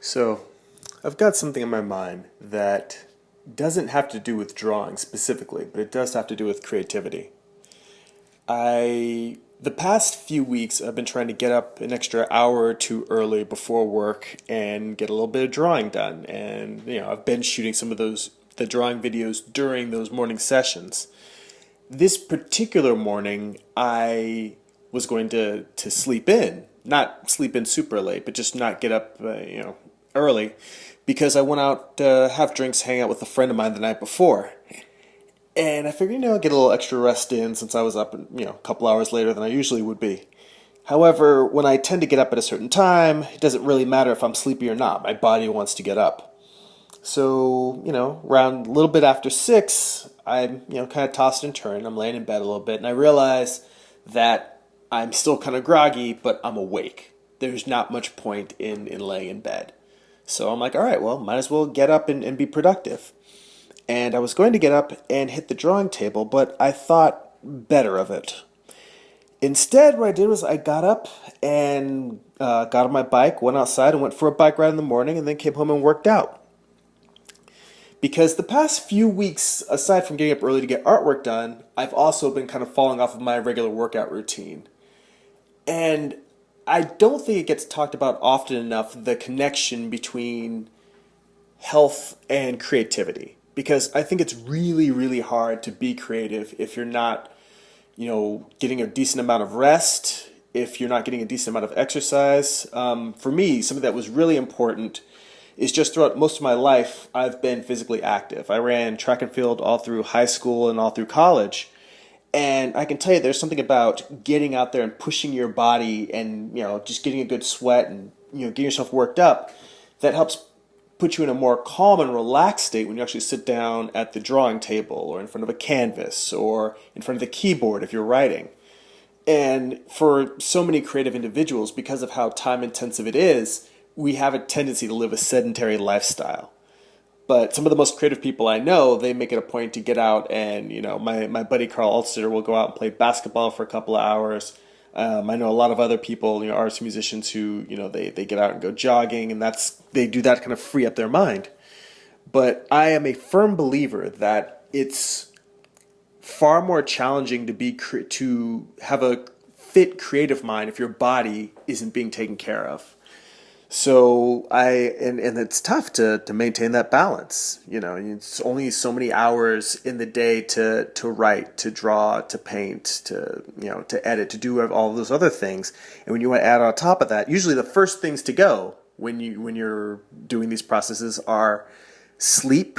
So, I've got something in my mind that doesn't have to do with drawing specifically, but it does have to do with creativity. The past few weeks, I've been trying to get up an extra hour or two early before work and get a little bit of drawing done. And, I've been shooting some of the drawing videos during those morning sessions. This particular morning, I was going to sleep in. Not sleep in super late, but just not get up, early, because I went out to have drinks, hang out with a friend of mine the night before. And I figured, get a little extra rest in since I was up, a couple hours later than I usually would be. However, when I tend to get up at a certain time, it doesn't really matter if I'm sleepy or not. My body wants to get up. So, around a little bit after 6, I'm, kind of tossed and turned. I'm laying in bed a little bit, and I realize that I'm still kind of groggy, but I'm awake. There's not much point in laying in bed. So I'm like, all right, well, might as well get up and be productive. And I was going to get up and hit the drawing table, but I thought better of it. Instead, what I did was I got up and got on my bike, went outside and went for a bike ride in the morning, and then came home and worked out. Because the past few weeks, aside from getting up early to get artwork done, I've also been kind of falling off of my regular workout routine. And I don't think it gets talked about often enough, the connection between health and creativity. Because I think it's really, really hard to be creative if you're not, getting a decent amount of rest, if you're not getting a decent amount of exercise. For me, something that was really important is just throughout most of my life, I've been physically active. I ran track and field all through high school and all through college. And I can tell you there's something about getting out there and pushing your body and, just getting a good sweat and, getting yourself worked up that helps put you in a more calm and relaxed state when you actually sit down at the drawing table or in front of a canvas or in front of the keyboard if you're writing. And for so many creative individuals, because of how time intensive it is, we have a tendency to live a sedentary lifestyle. But some of the most creative people I know, they make it a point to get out and, my buddy Carl Ulster will go out and play basketball for a couple of hours. I know a lot of other people, artists, musicians who, they get out and go jogging, and they do that to kind of free up their mind. But I am a firm believer that it's far more challenging to have a fit creative mind if your body isn't being taken care of. So and it's tough to maintain that balance. It's only so many hours in the day to write, to draw, to paint, to edit, to do all those other things. And when you want to add on top of that, usually the first things to go when you're doing these processes are sleep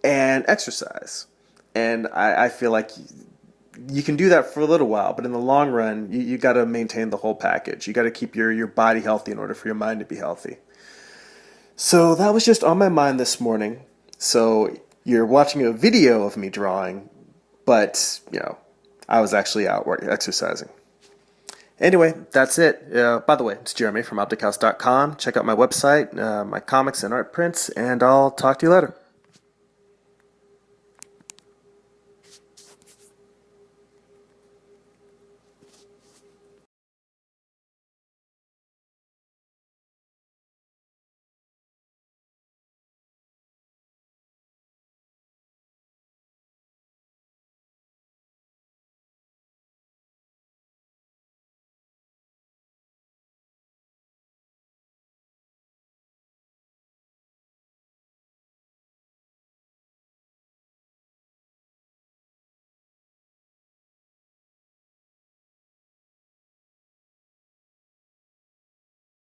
and exercise. And I feel like you can do that for a little while, but in the long run, you got to maintain the whole package. You got to keep your body healthy in order for your mind to be healthy. So that was just on my mind this morning. So you're watching a video of me drawing, but, I was actually out exercising. Anyway, that's it. By the way, it's Gerimi from OpticHouse.com. Check out my website, my comics and art prints, and I'll talk to you later.